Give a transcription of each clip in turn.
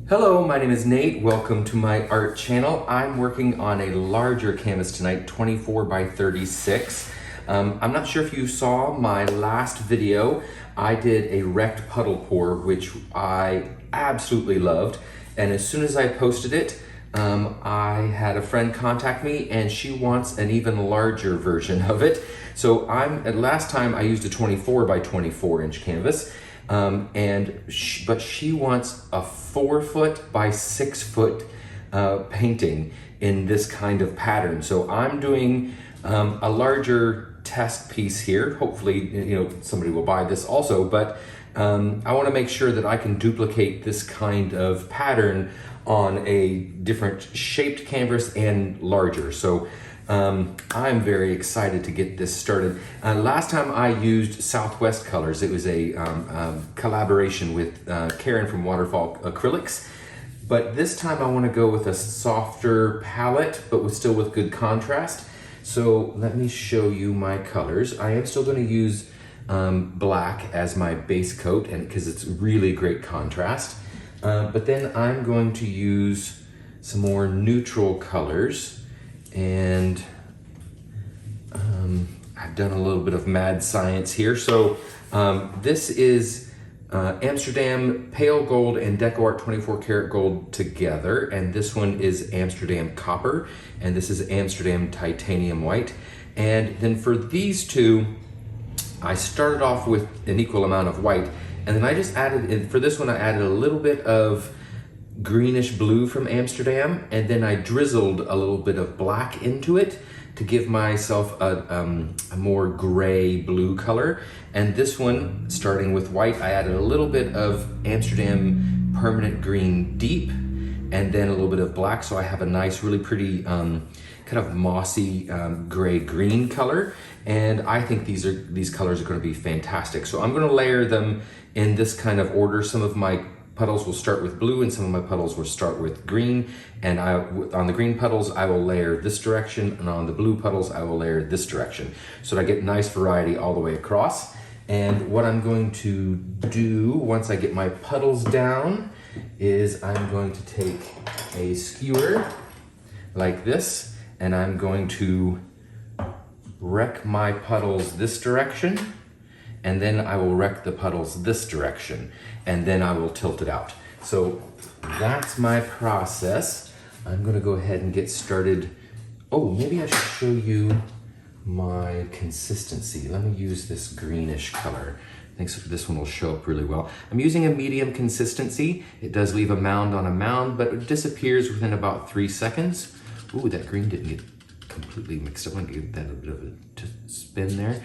Hello, my name is Nate. Welcome to my art channel. I'm working on a larger canvas tonight, 24 by 36. I'm not sure if you saw my last video. I did a wrecked puddle pour, which I absolutely loved. And as soon as I posted it, I had a friend contact me and she wants an even larger version of it. So last time I used a 24 by 24 inch canvas. But she wants a 4-foot by 6-foot painting in this kind of pattern. So I'm doing a larger test piece here. Hopefully, somebody will buy this also, but I want to make sure that I can duplicate this kind of pattern on a different shaped canvas and larger. So I'm very excited to get this started. Last time I used Southwest Colors. It was a collaboration with Karen from Waterfall Acrylics. But this time I want to go with a softer palette, but still with good contrast. So let me show you my colors. I am still going to use black as my base coat, and because it's really great contrast. But then I'm going to use some more neutral colors. And I've done a little bit of mad science here. So this is Amsterdam Pale Gold and DecoArt 24 karat gold together. And this one is Amsterdam Copper. And this is Amsterdam Titanium White. And then for these two, I started off with an equal amount of white. And then I just added, for this one, I added a little bit of greenish blue from Amsterdam, and then I drizzled a little bit of black into it to give myself a more gray blue color. And this one, starting with white, I added a little bit of Amsterdam Permanent Green Deep, and then a little bit of black, so I have a nice, really pretty kind of mossy gray-green color. And I think these colors are going to be fantastic. So I'm going to layer them in this kind of order. Some of my puddles will start with blue and some of my puddles will start with green. And on the green puddles, I will layer this direction, and on the blue puddles, I will layer this direction. So that I get nice variety all the way across. And what I'm going to do once I get my puddles down is I'm going to take a skewer like this, and I'm going to wreck my puddles this direction, and then I will wreck the puddles this direction, and then I will tilt it out. So that's my process. I'm gonna go ahead and get started. Oh, maybe I should show you my consistency. Let me use this greenish color. I think this one will show up really well. I'm using a medium consistency. It does leave a mound on a mound, but it disappears within about 3 seconds. Ooh, that green didn't get completely mixed up. I'm gonna give that a bit of a spin there.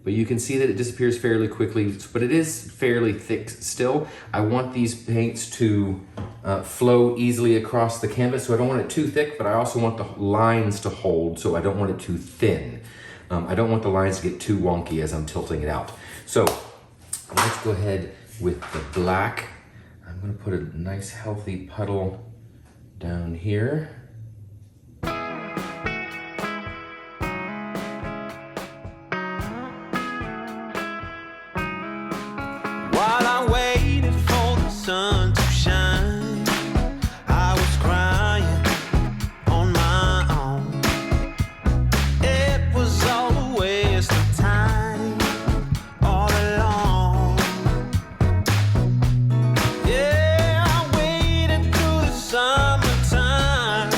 But you can see that it disappears fairly quickly, but it is fairly thick still. I want these paints to flow easily across the canvas, so I don't want it too thick, but I also want the lines to hold, so I don't want it too thin. I don't want the lines to get too wonky as I'm tilting it out. So let's go ahead with the black. I'm gonna put a nice healthy puddle down here. While I waited for the sun to shine, I was crying on my own. It was all a waste of time, all along. Yeah, I waited through the summertime.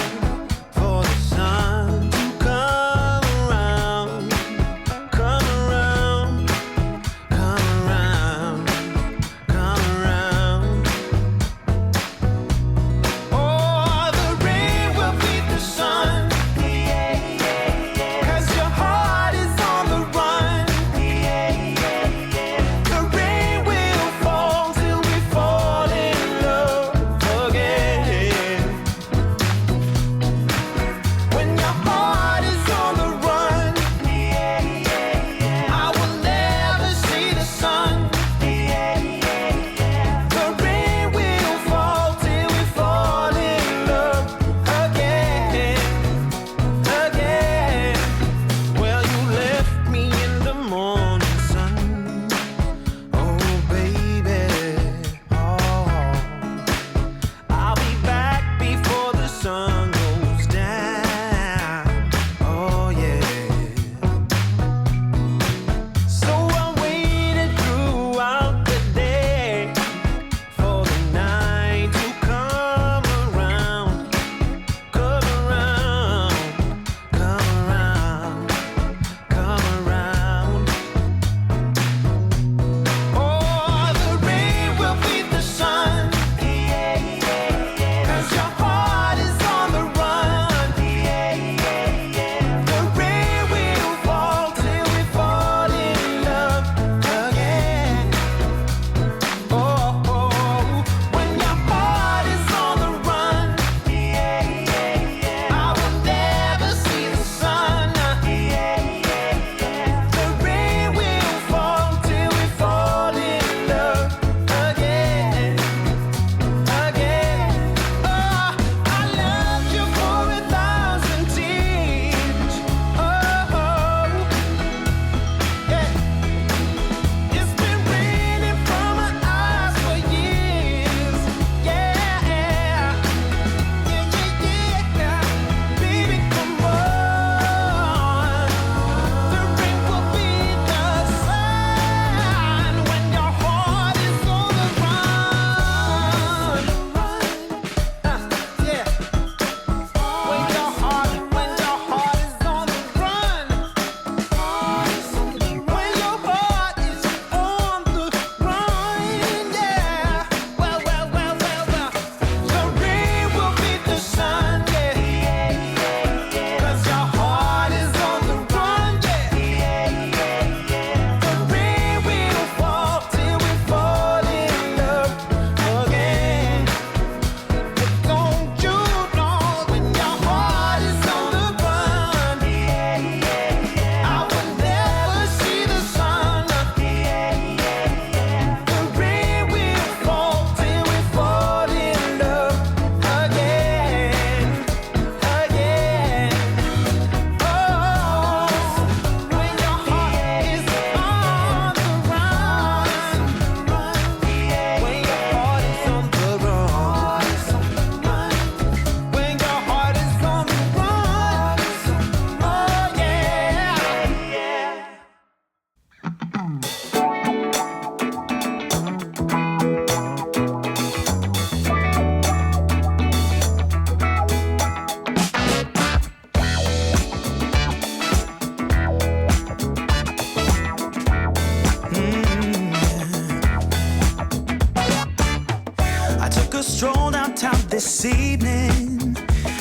this evening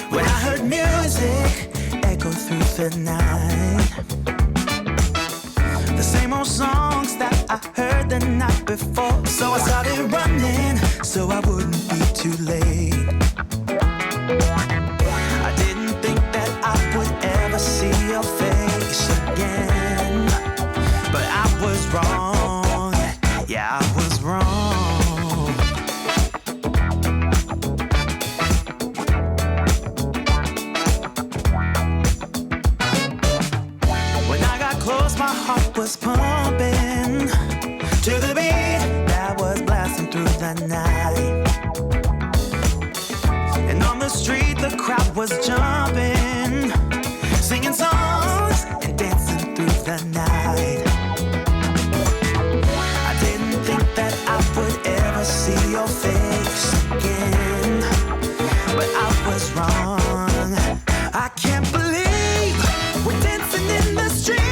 when I heard music echo through the night. The same old songs that I heard the night before. So I started running so I wouldn't be too late. I didn't think that I would ever see your face again, but I was wrong. Yeah, I was wrong. When I got close, my heart was pumping to the beat that was blasting through the night. And on the street, the crowd was jumping, singing songs and dancing through the night. I didn't think that I would ever see your face again, but I was wrong. I can't believe we're dancing in the street.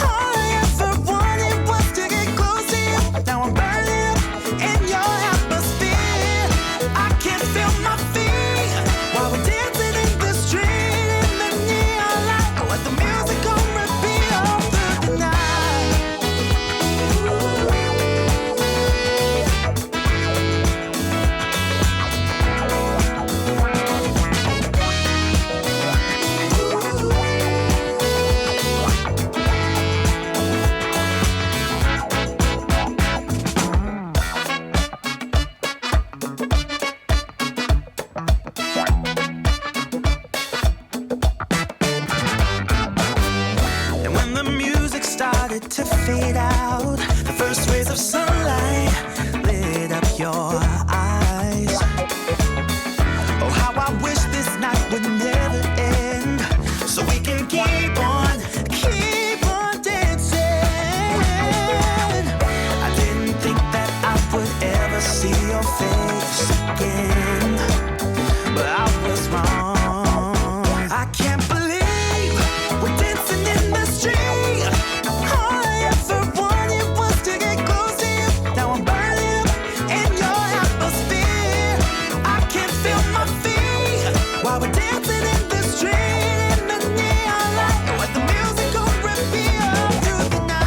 All I ever wanted was to get close to you. Now I'm burning up in your atmosphere. I can't feel my feet while we're dancing in the street in the neon light. I let the music on repeat all through the night. And when the music started to fade out, the first rays of sunlight lit up your eyes. Oh, how I wish this night would never end, so we can keep on dancing. I didn't think that I would ever see your face again, but I was wrong. I can't believe we're dancing in the street. All I ever wanted was to get close to you. Now I'm burning up in your atmosphere. I can't feel my feet while we're dancing in the street in the neon light. Let the music go repeat all through the night.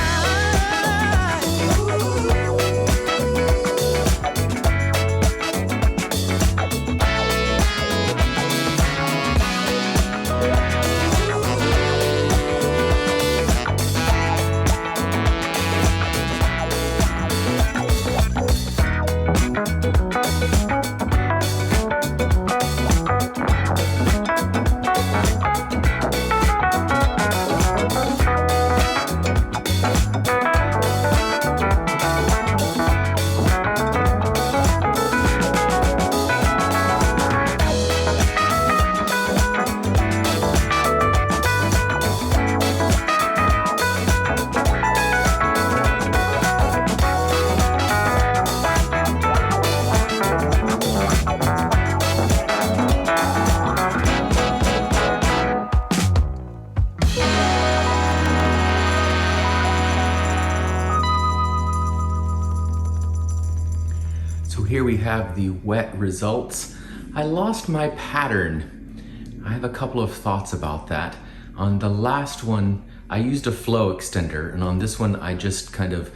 So here we have the wet results. I lost my pattern. I have a couple of thoughts about that. On the last one, I used a flow extender, and on this one, I just kind of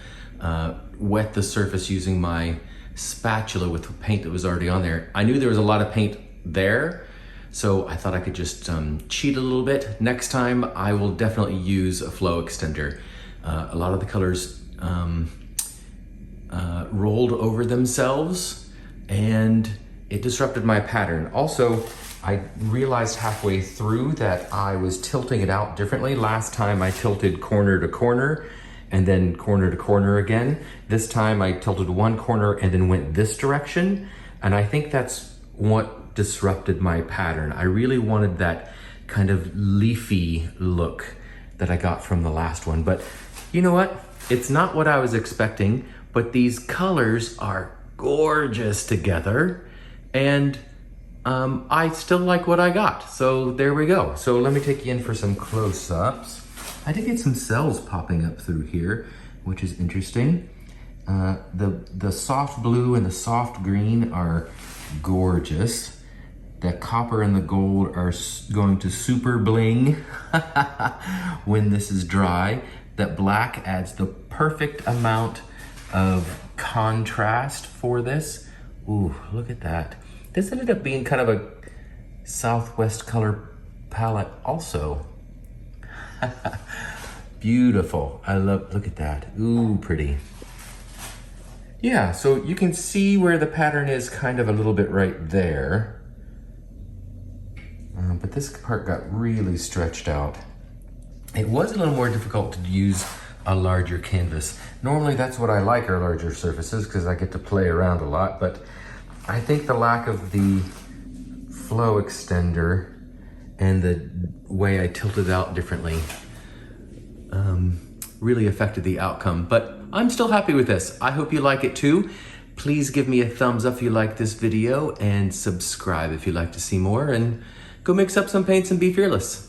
wet the surface using my spatula with the paint that was already on there. I knew there was a lot of paint there, so I thought I could just cheat a little bit. Next time, I will definitely use a flow extender. A lot of the colors rolled over themselves, and it disrupted my pattern. Also, I realized halfway through that I was tilting it out differently. Last time I tilted corner to corner and then corner to corner again. This time I tilted one corner and then went this direction. And I think that's what disrupted my pattern. I really wanted that kind of leafy look that I got from the last one. But you know what? It's not what I was expecting, but these colors are gorgeous together. And I still like what I got. So there we go. So let me take you in for some close-ups. I did get some cells popping up through here, which is interesting. The soft blue and the soft green are gorgeous. The copper and the gold are going to super bling when this is dry. That black adds the perfect amount of contrast for this. Ooh, look at that. This ended up being kind of a Southwest color palette also. Beautiful. I love, look at that. Ooh, pretty. Yeah, so you can see where the pattern is kind of a little bit right there. But this part got really stretched out. It was a little more difficult to use a larger canvas. Normally that's what I like, are larger surfaces, because I get to play around a lot, but I think the lack of the flow extender and the way I tilted out differently really affected the outcome. But I'm still happy with this. I hope you like it too. Please give me a thumbs up if you like this video, and subscribe if you'd like to see more, and go mix up some paints and be fearless.